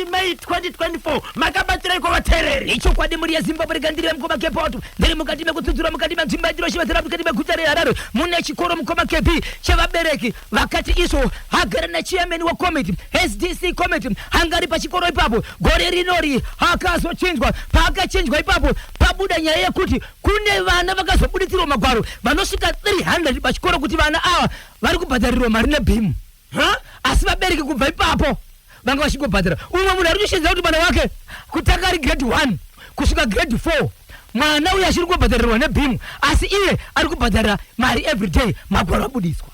30 May 2024 makabatira kwa tereri icho kwa demuri ya Zimbabwe gandire mkoma kepoto ndiri mukati mekutudzura mukati madzimba dzinoshivazira mukati mekutare Harare mune chikoro mukoma kepi chevabereki vakati iso hagara na chairman wa committee SDC committee hangari pachikoro ipapo gore rinori hakazochinjwa pakachinjwa ipapo pabuda nyaya yekuti kune vana vakazobuditsirwa magwaro vanosvika 300 pachikoro kuti vana ava vari kubhadharirwa mari nebhimu asi vabereki kubva ipapo vanga vachingobhadhara umwe munhu ari kushedza kuti mwana wake kutanga ari grade 1 kusvika grade 4 mwana uyu achiri kubhadharirwa nebhimu asi iye ari kubhadhara mari everyday magwaro abudiswa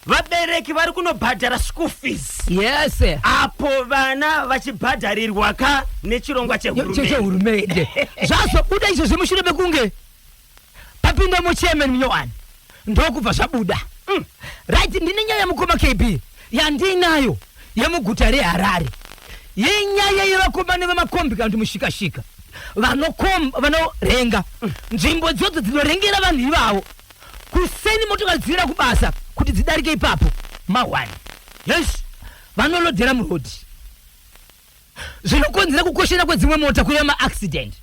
vabereki vari kunobhadhara school fees yes apo vana vachibhadharirwa ka nechirongwa chehurumende zvazobuda izvo zvemushure mekunge papinda muchairman munyowani ndokubva zvabuda right ndine nyaya mukoma KB yandinayo yemuguta reHarare yenyaya yevakomana vemakombi kana kuti mushikashika vanorenga nzvimbo dzodzo dzinorengera vanhu ivavo kuseni motokari dzira kubasa kuti dzidarike ipapo mawani yes vanolodhera murodhi zvinokonzera kukoshena kwedzimwe mota kuya maaccident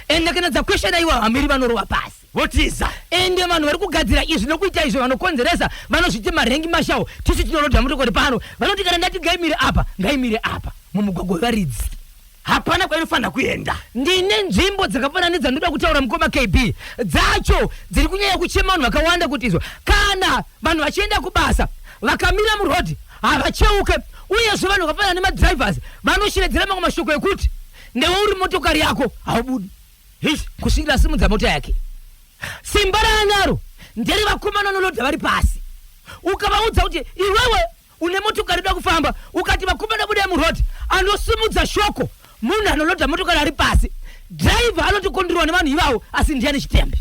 ende kana dzakweshena iwa hamiri vanorowa pasi votiza ende vanhu vari kugadzira izvi nokuita izvo vanokonzeresa vanozviti marengi mashawo tisu tinorodha motokari pano vanoti kana ndati ngaimire apa mumugwagwa wevaridzi hapana kwainofanira kuenda ndine nzvimbo dzakafanana dzanoda kutaura mukoma KB dzacho dziri kunyanya kuchema vanhu vakawanda kuti izvo kana vanhu vachienda kubasa vakamira murodhi havacheuke uyezve vanhu vakafanana nemadrivers vanoshiredzera mamwe mashoko ekuti newe uri motokari yako haubudi kusvikira asimudza mota yake simba raanaro nderi vakomana vanolodha vari pasi ukavaudza kuti iwewe une motokari ida kufamba ukati vakomana buda murodhi anosimudza shoko munhu anolodha motokari ari pasi driver anotikondiriwa nevanhu ivavo asi ndiani chitembe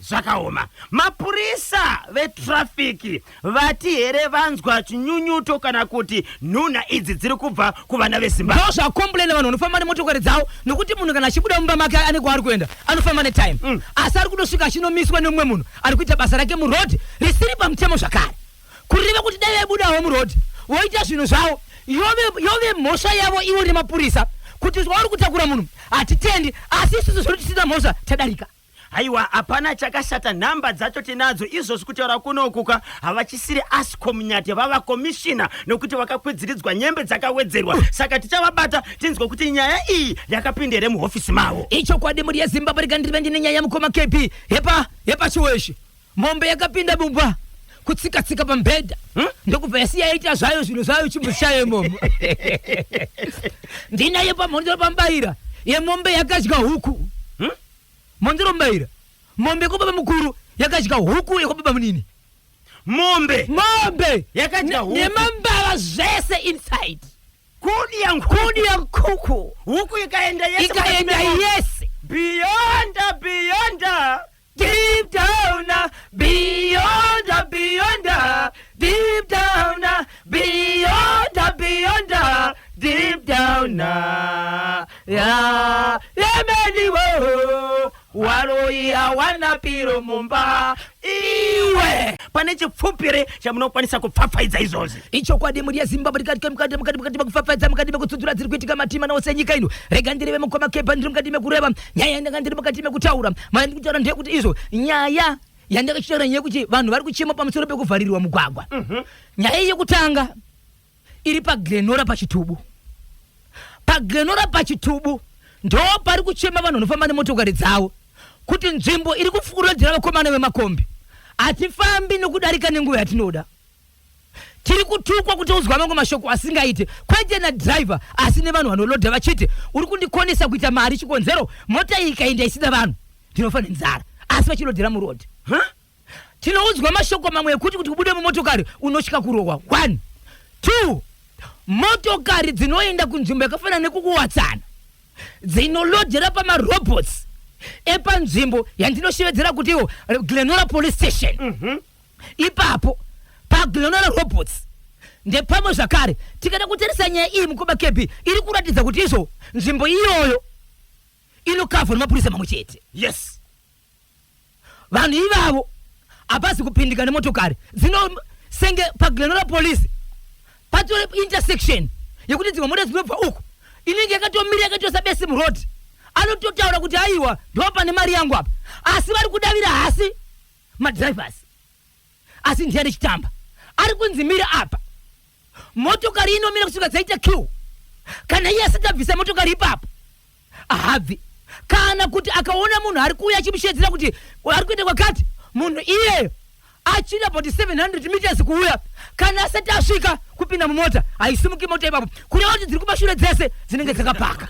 zvakaoma mapurisa vetrafiki vati here vanzwa chinyunyuto kana kuti nhunha idzi dziri kubva kuvana veZimbabwe ndo zvakomplaina vanhu vanofamba nemotokari dzavo nokuti munhu kana achibuda mumba make ane kwaari kuenda anofamba netime asi ari kundosvika achiноmiswa nemumwe munhu ari kuita basa rake murodhi risiri pamutemo zvakare kurive kuti dai vaibudawo murodhi voita zvinhu zvavo yove mhosva yavo ivo nemapurisa kuti wauri kutakura munhu hatitendi asi isusu zviri tisina mhosva tadarika haiwa hapana chakashata nhamba dzacho tinadzo izvozvi kutaura kunokuka havachisiri ASCOM nyati vava komishina nokuti vakakwedziridzwa nyembe dzakawedzerwa saka tichavabata tinzwa kuti nyaya iyi yakapinda here muhofisi mavo icho kwadi yeZimbabwe rigandirive ndine nyaya yamukoma KP yepa chiweshe mombe yakapinda mumba kutsika pambedha ndokubva yasiya yaita zvayo zvinhu zvayo chimbushaye momo ndinaye pamhonzero pambaira yemombe yakadya huku monzero mbaira mombe kubaba mukuru yakadya huku yekubaba munini mombe yakadya huku nemambava zvese inside kudi ya nkuku huku ikaenda yes beyond deep down beyond deep down beyond deep down yemeniwo waroya wanapiro mumba iwe pane chipfupire chamunokwanisa kupfapfaidza izvozvi icho kwadi yeZimbabwe mukati mekupfapfaidza mukati mekutsudzura dziri kuitika matima nawo senyika ino rega ndirive mukoma kepa ndiri mukati mekureva nyaya yandanga ndiri mukati mekutaura maya ndiri kutaura ndeyekuti izvo nyaya yandakachitaura nyekuti vanhu vari kuchema pamusoro pekuvharirwa mugwagwa nyaya yekutanga iri paGlenora pachitubu ndo pari kuchema vanhu vanofamba nemotokari dzavo kuti nzvimbo iri kufukurodzera vakomana vemakombi hatifambi nokudarika nenguva yatinoda tiri kutukwa kuti uzwa mangu mashoko asingaite kwete nadriver asi nevanhu vanolodha vachiti uri kundikonesa kuita mari chikonzero mota iyi ikaenda isina vanhu ndinofa nenzara asi vachilodhera murodhi tinoudzwa mashoko mamwe ekuti kuti ubude mumotokari unosvika kurohwa 1 2 motokari dzinoenda kunzvimbo yakafanana nekukuwatsana dzinolodhera pamarobots epanzvimbo yandinoshevedzera kuti iwo Glenora police station ipapo paGlenora robots ndepamwe zvakare tikada kutarisa nyaya iyi mukoma KB iri kuratidza kuti izvo nzvimbo iyoyo inokavhwa nemapurisa mamwe chete yes vanhu ivavo hapazi kupindika nemotokari senge paGlenora police patori intersection yekuti dzimwe mota dzinobva uku inenge yakatomira yakatosa besi murodi anototaura kuti aiwa ndopa nemari yangu apa asi vari kudavira hasi madrivers asi ndiani chitamba ari kunzimira apa motokari inomira kusvika dzaita q kana iye asati abvisa motokari ipapo ahabvi kana kuti akaona munhu ari kuuya achimushedzera kuti ari kuenda kwakati munhu iyeyo achida about 700 meters kuuya kana asati asvika kupinda mumota haisimuki mota ipapo kureva kuti dziri kumashure dzese dzinenge dzakapaka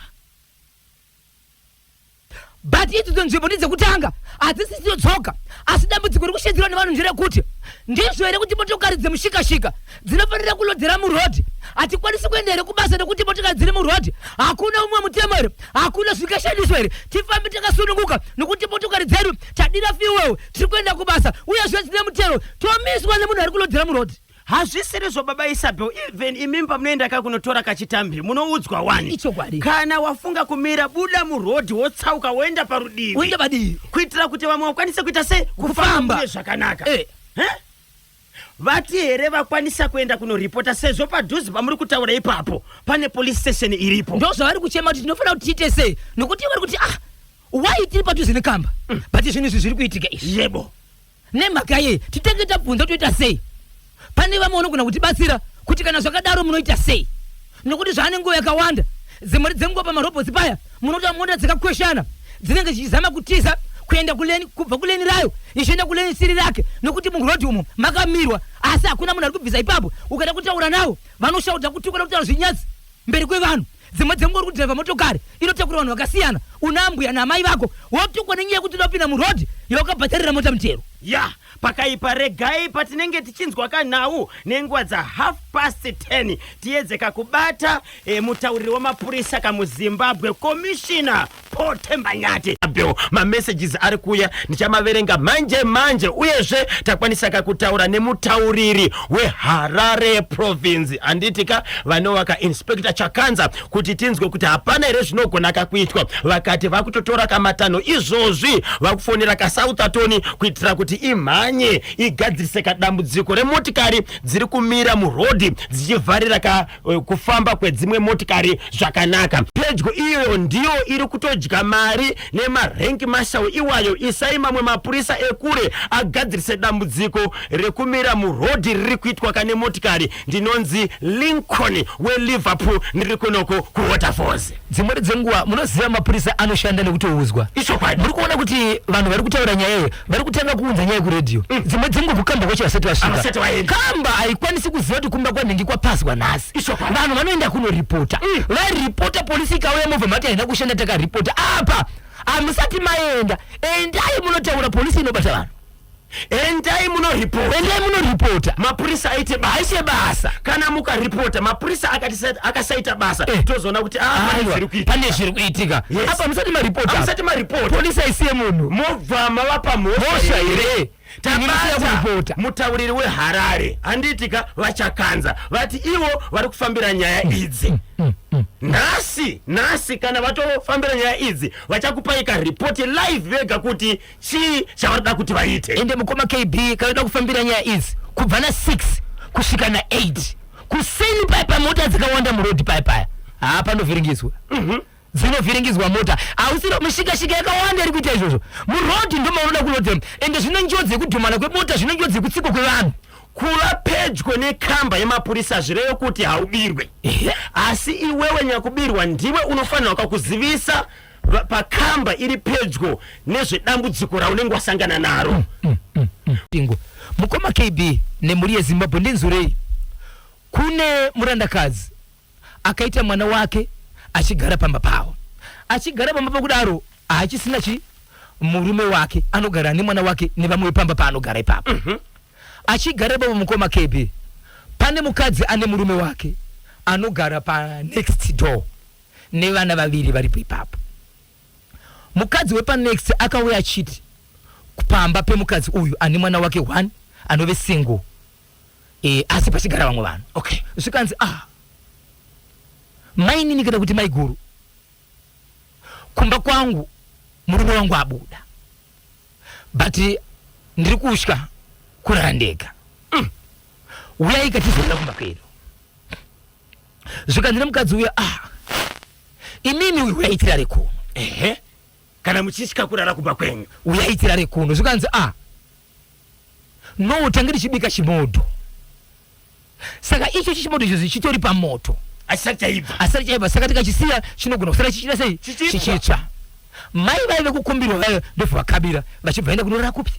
but idzo nzvimbo ndedzekutanga hadzisisiyo tsoka asi dambudziko rikushedzerwa nevanhu nderekuti ndizvo here kuti motokari dzemushikashika dzinofanira kulodhera murodhi hatikwanisi kuenda here kubasa nekuti motokari dziri murodhi hakuna umwe mutemo here hakuna zvingashandiswa here tifambi takasununguka nokuti motokari dzedu tadira fiwewo tiri kuenda kubasa uyezve dzine mutero tomiswa nemunhu ari kulodhera murodhi hazvisiri baba Isabel even imimi pamunoenda kakunotora kachitambi munoudzwa wani ichokwadi kana wafunga kumira buda murodhi wotsauka woenda padivi kuitira kuti vamwe vakwanise kuita sei kufamba zvakanaka vati here vakwanisa kuenda kunoripota sezvo padhuzi pamuri kutaura ipapo pane police station iripo ndozvavari kuchema kuti tinofanira kuti tiite sei nokuti vari kuti wai tiri padhuzi nekamba but zvinhu izvi zviri kuitika izvi yebo nemhaka ye titenge tabvunza toita sei pane vamwe vanogona kutibatsira kuti kana zvakadaro munoita sei nokuti zvaane nguva yakawanda dzimwe dzenguva pamarobhotsi paya munoti mota dzakakweshana dzinenge dzichizama kutiza kuenda kuleni kubva kuleni rayo ichienda kuleni siri rake nokuti murodhi umo makamirwa asi hakuna munhu ari kubvisa ipapo ukaenda kutaura nawo vanoshauta kuti ukada kutaura zvinyatsi mberi kwevanhu dzimwe dzenguva uri kudhiraivha motokari inotakura vanhu vakasiyana una mbuya namai vako wotukwa nenyaya yekuti unopinda murodhi yawakabhadharira mota mutero pakaipa regai patinenge tichinzwa kanhau nenguva dza 10:30 tiyedzeka kubata mutauriri wamapurisa kamuzimbabwe komishina Paul Tembanyati mamessages ari kuya ndichamaverenga manje uyezve takwanisa kakutaura nemutauriri weHarare province anditika vanovaka inspector Chakanza kuti tinzwe kuti hapana here zvinogona kakuitwa vakati vakutotora kamatanho izvozvi vakufonera kaSouth Attorney kuitira kuti imhanye igadzirise kadambudziko remotikari dziri kumira murodhi dzichivharira kufamba kwedzimwe motikari zvakanaka pedyo iyo ndiyo iri kutodya mari nemarenki mashawu iwayo isai mamwe mapurisa ekure agadzirise dambudziko rekumira murodhi riri kuitwa kane motikari ndinonzi Lincoln weLiverpool ndiri kunoko kuWaterfalls dzimwe dzenguva munoziva mapurisa anoshanda nekutouzwa ichokwadi muri kuona kuti vanhu vari kutaura nyaya iyo vari kutanga kuunza nyaya kuredhiyo dzimwe dzenguva kukamba kwacho vasati vasvika kamba haikwanisi kuziva kuti kumba kwanhengi kwapaswa nhasi vanhu vanoenda kunoripota varipota polisi ikauya movha mati haina kushanda takaripota apa hamusati maenda endai munotaura polisi inobata vanhu endai munoripota mapurisa aite basa kana mukaripota mapurisa akasaita basa tozoona kuti pane zviri kuitika apa musati maripota polisi aisiye munhu mobva mava pamhosva here tabata mutauriri weHarare handitika vachakanza vati ivo vari kufambira nyaya idzi nhasi kana vatofambira nyaya idzi vachakupaika ripoti live vega kuti chii chavarida kuti vaite ende mukoma KB kanoda kufambira nyaya idzi kubva na6 kusvika na8 kuseni paya mota dzakawanda murodhi paya panovhiringidzwa dzinovhiringidzwa mota ausiro mishikashika yakawanda iri kuita izvozvo murodhi ndomaunoda kulodzera ende zvine njodzi yekudhumana kwemota zvine njodzi yekutsikwa kwevanhu kuva pedyo nekamba yemapurisa zvirevo kuti haubirwe asi iwewe nyakubirwa ndiwe unofanirwa kakuzivisa pakamba iri pedyo nezvedambudziko raunenge wasangana naro pingo mukoma KB nemhuri yeZimbabwe ndinzurei kune murandakadzi akaita mwana wake achigara pamba pavo kudaro haachisina murume wake anogara nemwana wake nevamwe pamba paanogara ipapo achigara ipapo mukoma KB pane mukadzi ane murume wake anogara next door nevana vaviri varipo ipapo mukadzi wepanext akauya achiti pamba pemukadzi uyu ane mwana wake 1 anove single asi pachigara vamwe vanhu zvikanzi mainini kana kuti maiguru kumba kwangu murume wangu abuda but ndiri kutya kurara ndega uyai katizoenda kumba kwedu zvikanzi nemukadzi uya imimi uyaitira rekuno kana muchishika kurara kubva kwenyu uyaitira rekuno zvikanzi no utangiri chibika chimoto saka icho chimoto icho chitori pamoto asati chaibva saka tikachisiya chinogona kusara chichita sei chichitsva mai vaive kukumbirwa vayo ndofu vakabira vachibva enda kunorara kupi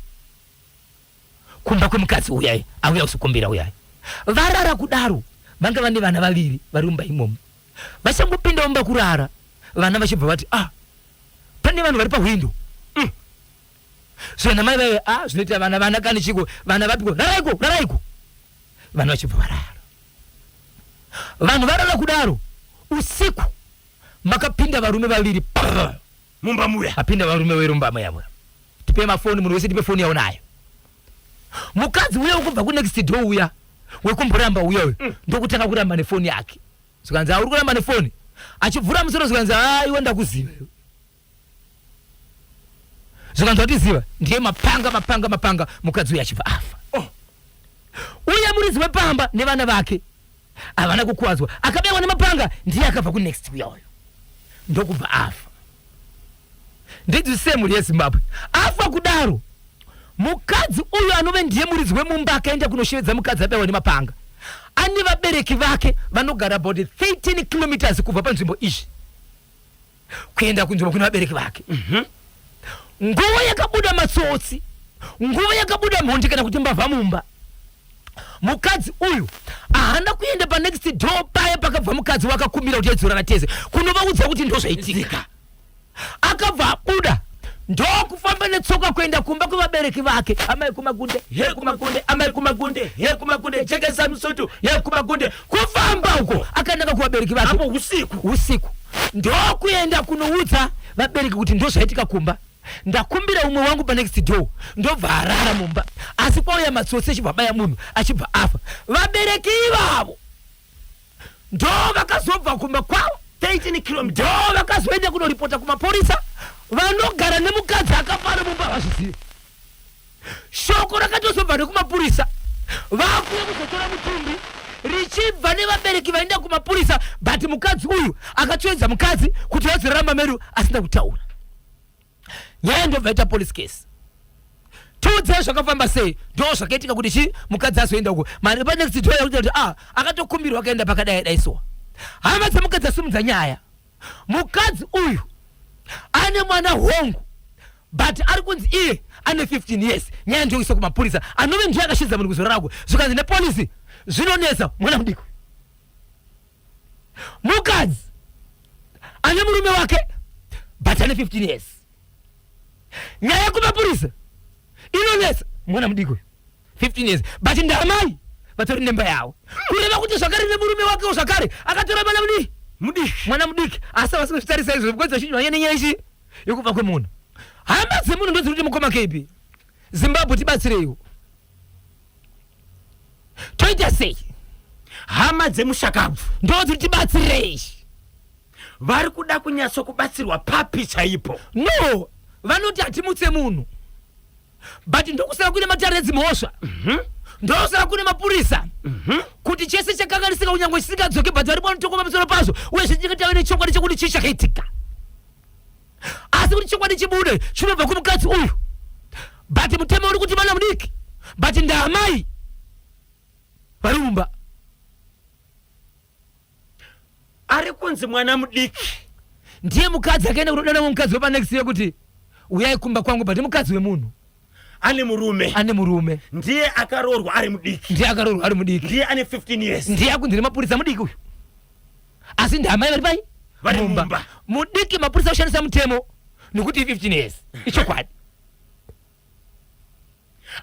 kumba kwemukadzi uyai auya kusukumbira uyai varara kudaro vanga vane vana vaviri vari mumba imomo vachangopinda mumba kurara vana vachibva vati pane vanhu vari pahwindo zvona mai vaive zvinoita vana kani chiko vana vapiko raraiko vana vachibva varara vanhu varara kudaro usiku makapinda varume vaviri mumba muya apinda varume verumba muya tipe mafoni munhu wese tipe foni yawo nayo mukadzi uya ukubva ku next door uya wekumboramba uya uya ndokutanga kuramba nefoni yake zvikanzi uri kuramba nefoni achivhura musoro zvikanzi iwe ndakuziva zvikanzi watiziva ndiye mapanga mukadzi uya achibva afa uya muridzi wepamba nevana vake havana kukuwadzwa akabewa nemapanga ndiye akabva ku next uya uyo ndokubva afa ndidzise muri yeZimbabwe afa kudaro mukadzi uyu anove ndiye muridzi wemumba akaenda kunoshevedza mukadzi abewa nemapanga ane vabereki vake vanogara about 13 kilometers kubva panzvimbo izvi kuenda kunzvimbo kune vabereki vake nguva yakabuda matsotsi nguva yakabuda mhondi kana kuti mbavha mumba mukadzi uyu ahanda kuenda panext door paya pakabva mukadzi wakakumbira kuti yedzora vateze kunovaudza kuti ndozvaitika akabva abuda ndokufamba netsoka kuenda kumba kwevabereki vake amai kumagunde amai kumagunde chekesa musoto kumagunde kufamba uko akaenda kuvabereki vake hapo usiku ndokuenda kunoudza vabereki kuti ndozvaitika kumba ndakumbira umwe wangu pa next door ndobva arara mumba asi kwauya matsotsi achibva baya munhu achibva afa vabereki ivavo ndo vakazobva kumba kwavo 13 km ndo vakazoenda kunoripota kumapurisa vanogara nemukadzi akafara mumba vazvizive shoko rakatozobva nekumapurisa vakuya kuzotora mutumbi richibva nevabereki vaenda kumapurisa but mukadzi uyu akatsvedza mukadzi kuti vadzoraramba meru asina kutaura nyaya ndobva ita police case tudze zvakafamba sei ndo zvakaitika kuti mukadzi azoenda uko mari pa next door yakuti akatokumbirwa akaenda pakadai daiswa hama dzamukadzi asimudza nyaya mukadzi uyu ane mwana hongu but ari kunzi iye ane 15 years nyaya ndoisa kumapurisa anove ndiye akashidza munhu kuzorarako zvikanzi nepolisi zvinonetsa mwana mudiko mukadzi ane murume wake but ane 15 years nyaya kumapurisa inonetsa mwana mudiko 15 years but ndamai vatori nemba yawo kureva kuti zvakare nemurume wake zvakare akatora mwana mwana mudiki asi vasingatarisa izvo because vachinwa nyaya ichi yokubva kwemunhu hama dzemunhu ndodziri kuti mukoma KP Zimbabwe tibatsireiwo toita sei hama dzemushakabvu ndodziri tibatsirei vari kuda kunyatso kubatsirwa papi chaipo no vanoti hatimutse munhu but ndokusara kune mataredzi mhosva ndosara kune mapurisa kuti chese chakanganisika kunyange chisingadzoke but vari vanotokoma pamusoro pazvo uye zvichikatawe nechokwadi chekuti chii chakaitika asi kuti chokwadi chibude chinobva kumukadzi uyu but mutemo uri kuti mwana mudiki but ndaamai vari mumba ari kunzi mwana mudiki ndiye mukadzi akaenda kunodana mumukadzi wepanext yekuti uyai kumba kwangu but mukadzi wemunhu ane murume ndiye akaroorwa ari mudiki ndiye ane 15 years ndiye akunzi nemapurisa mudiki uyu asi ndamai vari pai vari mumba mudiki mapurisa kushandisa mutemo nekuti 15 years ichokwadi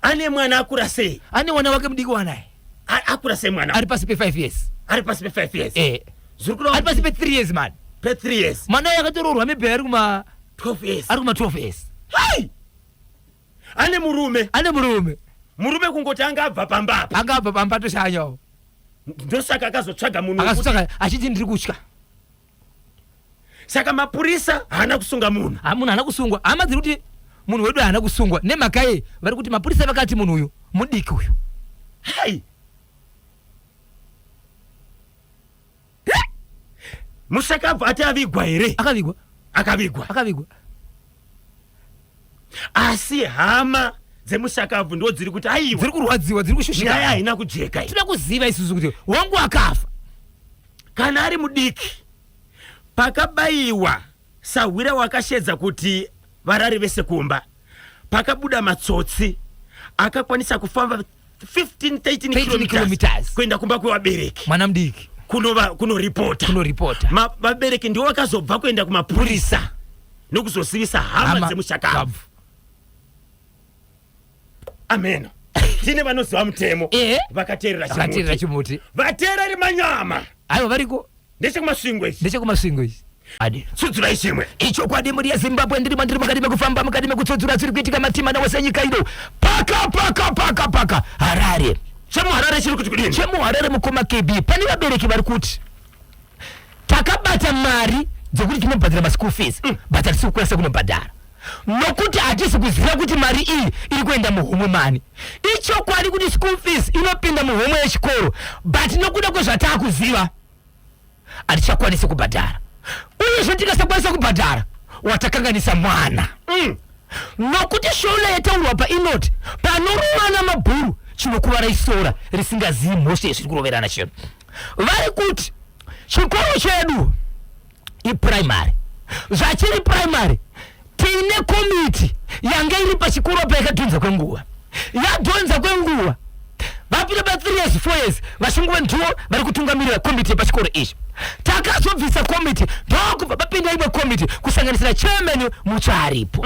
ane mwana akura sei ane mwana wake mudiki wanaye akura sei mwana ari pasi pe 5 years ari pasi pe 5 years ari pasi pe 3 years man pe 3 years mwana yakatoroorwa maybe ari kuma 12 years ari kuma 12 years hai ane murume kungoti angabva pamba toshanyawo ndosaka akazotsvaga munhu akazotsvaga achiti ndiri kutya saka mapurisa haana kusunga munhu haana kusungwa hama dziri kuti munhu wedu haana kusungwa nemhaka ye vari kuti mapurisa vakati munhu uyu mudiki uyu hai Mushakabvu ati avigwa here? Akavigwa. Asi hama dzemushakabvu ndo dziri kuti aiwa dziri kurwadziwa, dziri kushushika. nyaya haina kujeka. Tinoda kuziva isusu kuti wangu akafa Kana ari mudiki pakabayiwa sahwira wakashedza kuti varari vese kumba, pakabuda matsotsi akakwanisa kufamba 15-13 kilometers kuenda kumba kwevabereki mwana mudiki kunoripota. Vabereki ndiwo vakazobva kuenda kumapurisa nokuzosivisa hama dzemushakabvu. Amen. Tine vanoziva mutemo vakateerera chimuti. Vateereri manyama aiwa variko ndechekumasvingo ichi. Adi tsudzura chimwe icho kwadi muri yaZimbabwe ndiri mukati mekufamba mukati mekutsudzura zviri kuitika matimana wose nyika ino. Paka Harare. chemuharare chiri kuti kudini? Chemuharare mukoma KB pane vabereki vari kuti takabata mari dzekuti tinobhadhara maschool fees but hatisi kukwanisa kunobhadhara nokuti hatisi kuziva kuti mari iyi iri kuenda muhomwe mani. Icho kwadi kuti school fees inopinda muhomwe yechikoro but nokuda kwezvatakuziva hatichakwanisi kubhadhara. Uyezve tikasakwanisa kubhadhara watakanganisa mwana. Nokuti shona yataurwa painoti panorovana mabhuru chinokuvara isora risingazivi mhosva yezviri kuroverana chino. Vari kuti chikoro chedu ipuraimari. Zvachiri puraimari tine komiti yanga iri pachikoro pa yakadhonza kwenguva. Yadhonza kwenguva vapinda pa 3 years 4 years vashingova ndivo vari kutungamirira komiti yepachikoro ichi. Takazobvisa komiti ndokubva papinda imwe komiti kusanganisira chairman mucharipo.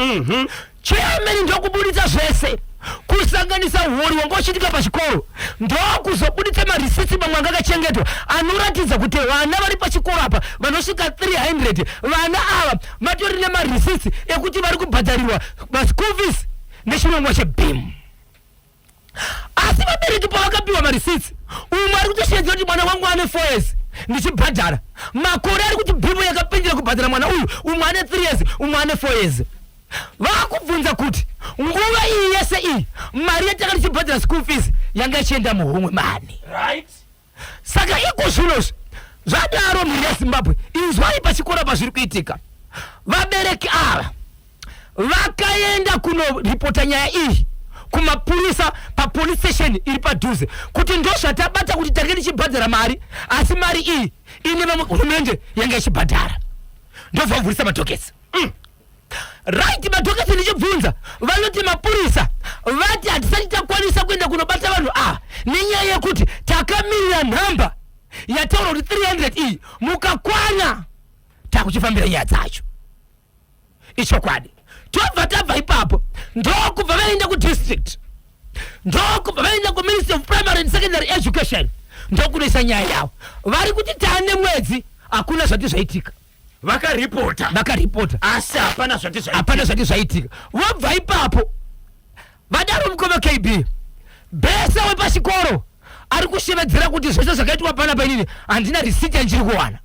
Chairman ndokubuditsa zvese kusanganisa hori wanga uchiitika pachikoro ndokuzobuditsa marisiti mamwe anga akachengetwa anoratidza kuti vana vari pachikoro apa vanosvika 300 vana ava vatori nemarisiti ekuti vari kubhadharirwa maschool fees nechirongwa cheBIM. Asi vabereki pavakapiwa marisiti umwe ari kutosvedza kuti mwana wangu ane 4 years ndichibhadhara makore ari kuti BIM yakapindira kubhadhara mwana uyu umwe ane 3 years umwe ane 4 years. Vakubvunza kuti nguva iyi yese iyi mari yatakati chibhadhara school fees yanga ichienda muhomwe mani. Saka iko zvinozvi zvadaro mhuri yaZimbabwe izwai pachikoro pazviri kuitika. Vabereki ava vakaenda kunoripota nyaya iyi kumapurisa papolice station iri padhuze kuti ndozvatabata kuti tange tichibhadhara mari asi mari iyi ine vamwe hurumende yanga ichibhadhara. Ndobva vavhurisa madhokisi. Right, madhokisi ndichibvunza vanoti mapurisa vati hatisati takwanisa kuenda kunobata vanhu nenyaya yekuti takamirira nhamba yataura kuti 300 iyi mukakwana takuchifambira nyaya dzacho. Ichokwadi tobva tabva ipapo ndokubva vaenda kudistrict ndokubva vaenda kuMinistry of Primary and Secondary Education ndokunoisa nyaya yavo. Vari kuti taane mwedzi hakuna zvati zvaitika. Vakaripota asi hapana zvati zvaitika. Vobva ipapo vadaro mukoma KB besa wepachikoro ari kushevedzera kuti zvese zvakaitwa pana painini handina risiti yanjiri kuwana.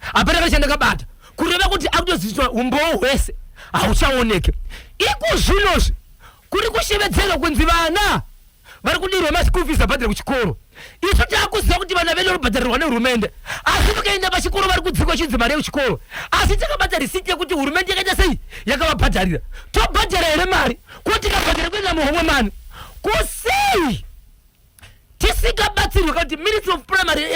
Hapana kachandakabata kureva kuti akutoziviswa umbowo hwese hauchaoneke. Iko zvinozvi kuri kushevedzera kunzi vana vari kudirwa maschool fees abhadhira kuchikoro. Isu takuziva kuti vana vedu vanobhadharirwa nehurumende asi vakaenda pachikoro vari kudzikwa chinzi mari yekuchikoro asi takabata risiti yekuti hurumende yakaita sei yakavabhadharira. Tobhadhara here mari kuti tikabhadhara kuenda muhomwe mani kusei tisikabatsirwe kuti Ministry of Primary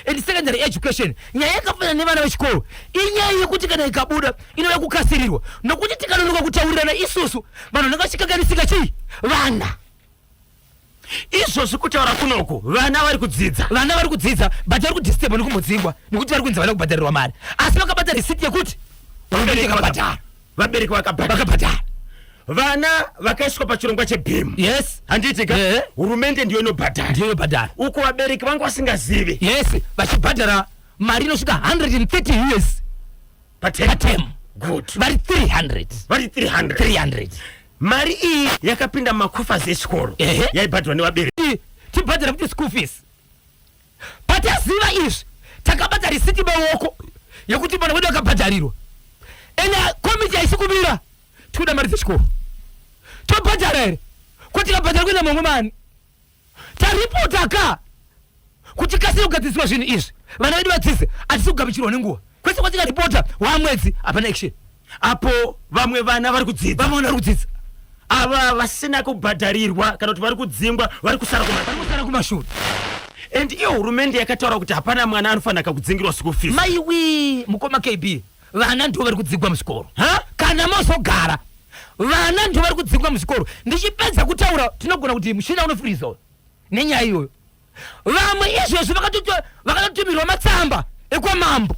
and Secondary Education nyaya yakafanana nevana vechikoro inyaya yekuti kana ikabuda inova kukasirirwa nokuti tikanonoka kutaurirana isusu vanhu vangashikanganisika chii vana. Izvozvi kutaura kunoku vana vari kudzidza but vari kudisturba nekumudzingwa nekuti vari kunzi vana kubhadharirwa mari asi vakabata risiti yekuti vabereki vakabhadhara. Vana vakaiswa pachirongwa cheBIM. Yes. Handitika hurumende ndiyo inobhadhara. Uko vabereki vanga vasingazivi. Yes, vachibhadhara mari inosvika 130 years paterm. Good. Vari 300. Mari iyi yakapinda makofazi echikoro yaibhadharwa nevabereki. Tibhadhara kuti school fees. Pataziva izvi takabata risiti maoko yekuti vana vedu vakabhadharirwa. Ene komiti haisi kumira tikuda mari dzechikoro. Tobhadhara here kuti tikabhadhara kuenda muhomwe mani. Taripota kuti kasire kugadziswa zvinhu izvi vana vedu vadzidzi atikugamuchirwa nenguva kwese kwatika ripota wamwedzi hapana action apo vamwe vana vari kudzidza vamwe vari kudzidza ava vasina kubhadharirwa kana kuti vari kudzingwa vari kusara kumashure and iyo hurumende yakataura kuti hapana mwana anofanira kudzingirwa school fees. maiwi mukoma KB vana ndo vari kudzingwa muchikoro kana mozogara vana ndo vari kudzingwa muchikoro ndichipedza kutaura tinogona kuti mushina unofuriza nenyaya iyoyo vamwe izvezvo vakatotumirwa matsamba ekwamambo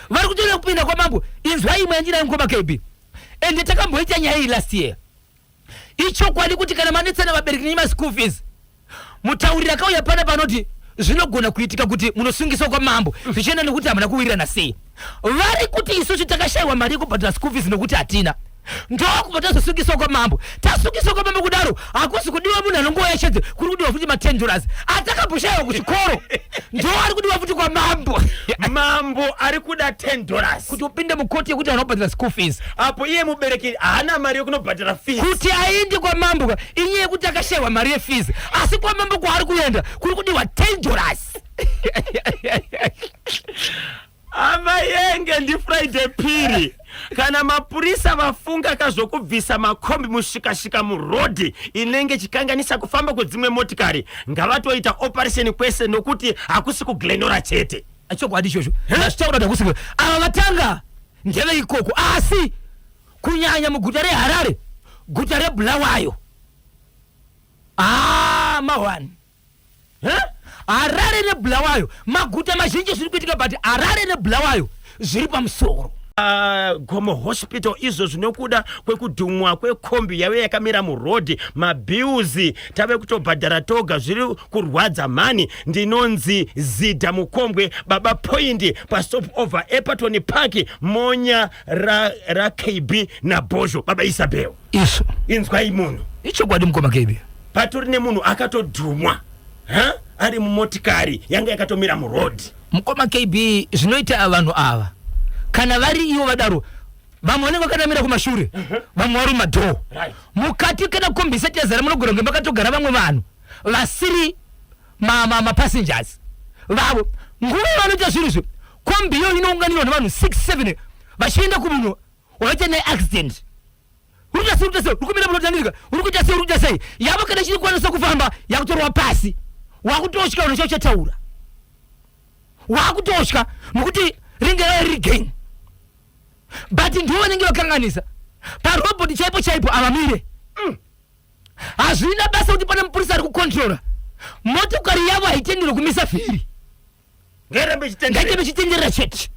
vari kutoda kupinda kwamambo inzwa imwe yanjira mukoma KB ende takamboita nyaya iyi last year ichokwadi kuti kana manetsana vabereki nenyima school fees mutaurira kauya pana panoti zvinogona kuitika kuti munosungiswa kwamambo zvichienda nekuti hamuna kuwirirana sei vari kuti isusu takashaiwa mari yekubhadhara school fees nokuti hatina ndokubva tazosungiswa kwamambo tasungiswa kwamambo kudaro hakusi kudiwa munhu anongowa yeshedze kuri kudiwa futi $10 atakamboshayiwa kuchikoro ndo ari kudiwa futi kwamambo mambo ari kuda $10 kuti upinde mukoti yekuti anobhadhara school fees apo iye mubereki haana mari yekunobhadhara fees kuti aende kwamambo inyaya yekuti akashayiwa mari yefees asi kwamambo kwaari kuenda kuri kudiwa $10 amayenge ndi Friday Piri kana mapurisa vafunga kazvokubvisa makombi mushikashika murodhi inenge chikanganisa kufamba kwedzimwe motikari ngavatoita operation kwese nokuti hakusi kuglenora chete achokwadi ichocho ndachitaura kuti hakusi ava vatanga ndeve ikoko asi kunyanya muguta reHarare guta reBulawayo mawani Harare neBulawayo maguta mazhinji zviri kuitika but Harare neBulawayo zviri pamusoro Gomo hospital izvo zvinokuda kwekudhumwa kwekombi yave yakamira murodhi mabiuzi tave kutobhadhara toga zviri kurwadza mani ndinonzi Zidha Mukombwe baba point pastop over Epperton Park monya ra KB naBhozho baba Isabel iso inzwai munhu ichokwadi mukoma KB patori nemunhu akatodhumwa ari mumotikari yanga yakatomira murodhi mukoma KB zvinoita vanhu ava kana vari ivo vadaro vamwe vanenge vakatamira kumashure vamwe vari mumadhoo mukati kana kombi isati yazara munogona kunge makatogara vamwe vanhu vasiri mapassengers vavo nguva vanoita zvinhu izvi kombi iyo inounganirwa nevanhu 6-7 vachienda kumunhu wakaita neaccident urikumira munotangirika urikuita sei yavo kana chiri kwanisa kufamba yakutorwa pasi wakutosha unocho chataura wakutosha nokuti ringe riri gang but ndivo vanenge vakanganisa paroboti chaipo avamire hazvina basa kuti pane mupurisa ari kukontrora motokari yavo haitendere kumisa vhiri ngaitebe chitenderera chete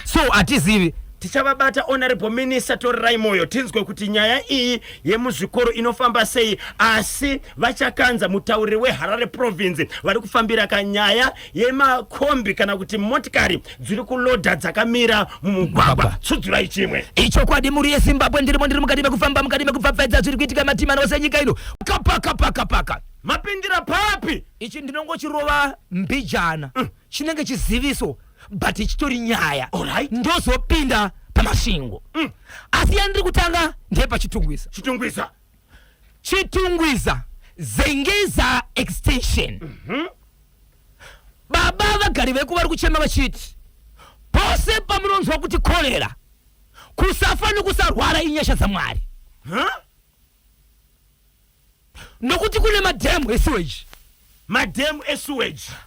so hatizivi tichavabata honorable minister torirai moyo tinzwe kuti nyaya iyi yemuzvikoro inofamba sei asi vachakanza mutauriri weHarare province vari kufambira kanyaya yemakombi kana kuti motikari dziri kulodha dzakamira mumugwagwa sudzurai chimwe ichokwadi muri yeZimbabwe ndiri mukati mekufamba mukati mekupfapfaidza zviri kuitika matima anose nyika ino kapaka mapindira papi ichi ndinongochirova mbijana chinenge chiziviso but chitori nyaya ndozopinda pamasvingo asi yandiri kutanga ndepachitungwiza chitungwiza Zengeza extension baba vagari veku vari kuchema vachiti pose pamunonzwa kuti korera kusafa nekusarwara inyasha dzaMwari nokuti kune madhamu esewage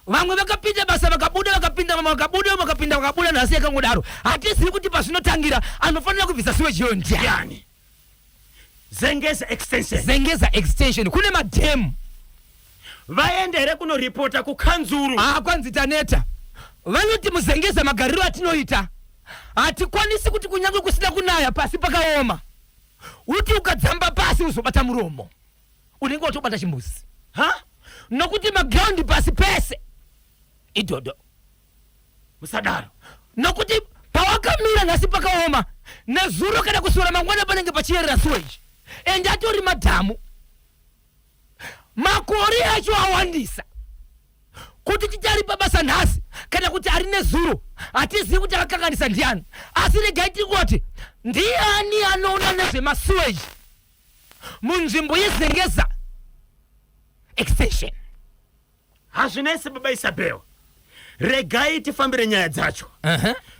vamwe vakapinda basa vakapinda vakapinda nhasi yakangodaro hatizivi kuti pazvinotangira anofanira kubvisa sewage iyo ndiani Zengeza extension kune madhamu vaende here kunoripota kukanzuru kwanzi taneta vanoti muzengeza magariro atinoita hatikwanisi kuti kunyange kusina kunaya pasi pakaoma uti ukadzamba pasi uzobata muromo unenge watobata chimbuzi nokuti magroundi pasi pese idhodho musadaro nokuti pawakamira nhasi pakaoma nezuro kana kusura mangwana panenge pachiyerera sewage ende atori madhamu makore acho awandisa kuti tichari pabasa nhasi kana kuti ari nezuro hatizivi kuti akakanganisa ndiani asi regai tingoti ndiani anoona nezvemasewage munzvimbo yeZengeza extension hazvinesi baba Isabel, regai tifambire nyaya dzacho.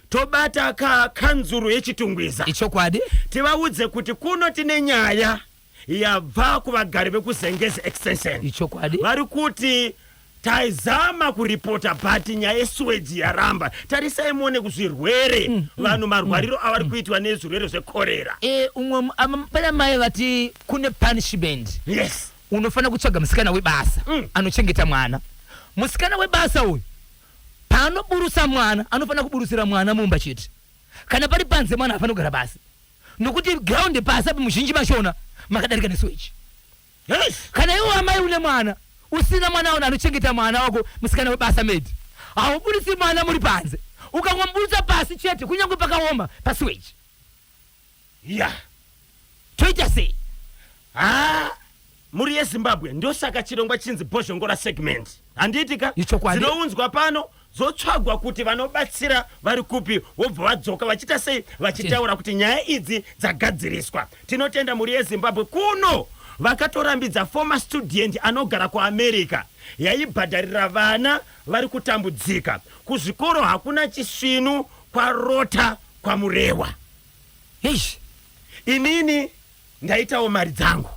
Tobata kanzuru yechitungwiza ichokwadi tivaudze kuti kuno tine nyaya yabva kuvagari vekuzengezi extension. ichokwadi vari kuti taizama kuripota bhati nyaya yesweji yaramba. Tarisai muone kuzvirwere vanhu marwariro avari kuitwa nezvirwere zvekorera. umwe pana mai vati kune punishment. Yes, unofana kutsvaga musikana webasa anochengeta mwana. Musikana webasa uyu paanoburusa mwana anofana kuburusira mwana mumba chete. Kana pari panze mwana afana kugara basi, nokuti ground pasi apo muzhinji machona makadarika nesweji. yes. Kana iwe amai une mwana usina mwana wako anochengeta mwana wako, musikana webasa medi, hauburisi mwana muri panze, ukangomburutsa pasi chete kunyangwe pakaoma pasweji. Yeah. Toita sei? Muri yeZimbabwe ndosaka chirongwa chinzi bhozhongora segment. Handiitika ichokwadi dzinounzwa pano zotsvagwa kuti vanobatsira vari kupi vobva vadzoka vachita sei vachitaura kuti nyaya idzi dzagadziriswa. Tinotenda muri yeZimbabwe kuno vakatorambidza former student anogara kuAmerica yaibhadharira vana vari kutambudzika kuzvikoro. Hakuna chisvinu kwarota kwamurewa. Eish, inini ndaitawo mari dzangu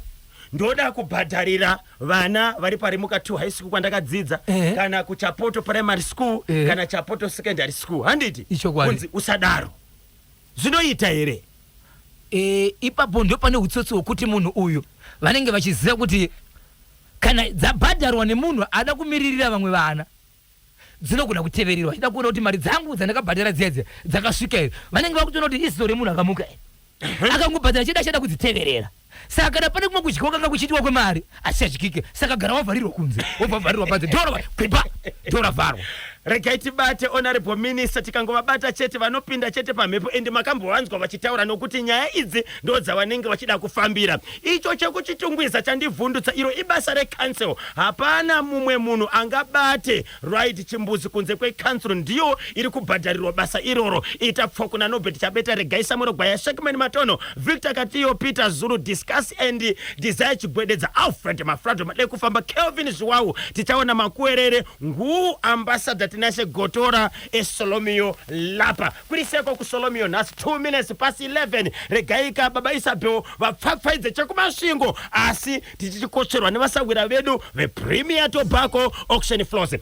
ndoda kubhadharira vana vari parimuka 2 high school kwandakadzidza, kana kuChapoto primary school, kana Chapoto secondary school. Handiti kunzi usadaro zvinoita here? ipapo ndio pane utsotsi hwekuti munhu uyu vanenge vachiziva kuti kana dzabhadharwa nemunhu ada kumiririra vamwe vana dzinogona kuteverirwa. Chida kuona kuti mari dzangu dzandakabhadhara dzedze dzakasvika here. Vanenge vakutoona kuti izizo remunhu akamuka here, akangobhadhara cheda kudziteverera. Saka kana pane kumwe kudyiwa kanga kuchiitwa kwemari asichadyike, saka gara wavharirwa kunze, wobva vharirwa panze, ndora kwipa ndora vharwa. Regai tibate honorable minister, tikangovabata chete vanopinda chete pamhepo. Endi makambowanzwa vachitaura nokuti nyaya idzi ndo dzavanenge vachida kufambira. Icho chekuchitungwiza chandivhundutsa, iro ibasa recouncil. Hapana mumwe munhu angabate right chimbuzi kunze kwecouncil, ndiyo iri kubhadharirwa basa iroro. Itapfwa kuna Nobet Chabeta, Regai Samuel Gwaya, Shekman Matono, Victor Katiyo, Peter Zulu, Discuss and Desire Chigwededza, Alfred Mafrado Madekufamba, Kelvin Zhuwawu. Tichaona makuerere nguu ambassador tinashe gotora Solomio Lapa. Kuriseko ku Solomio nasi 2 minutes past 11. Regaika baba Isabel vapfapfaidze chekumasvingo asi tichichikocherwa nevasawira vedu vePremier Tobacco Auction Floors.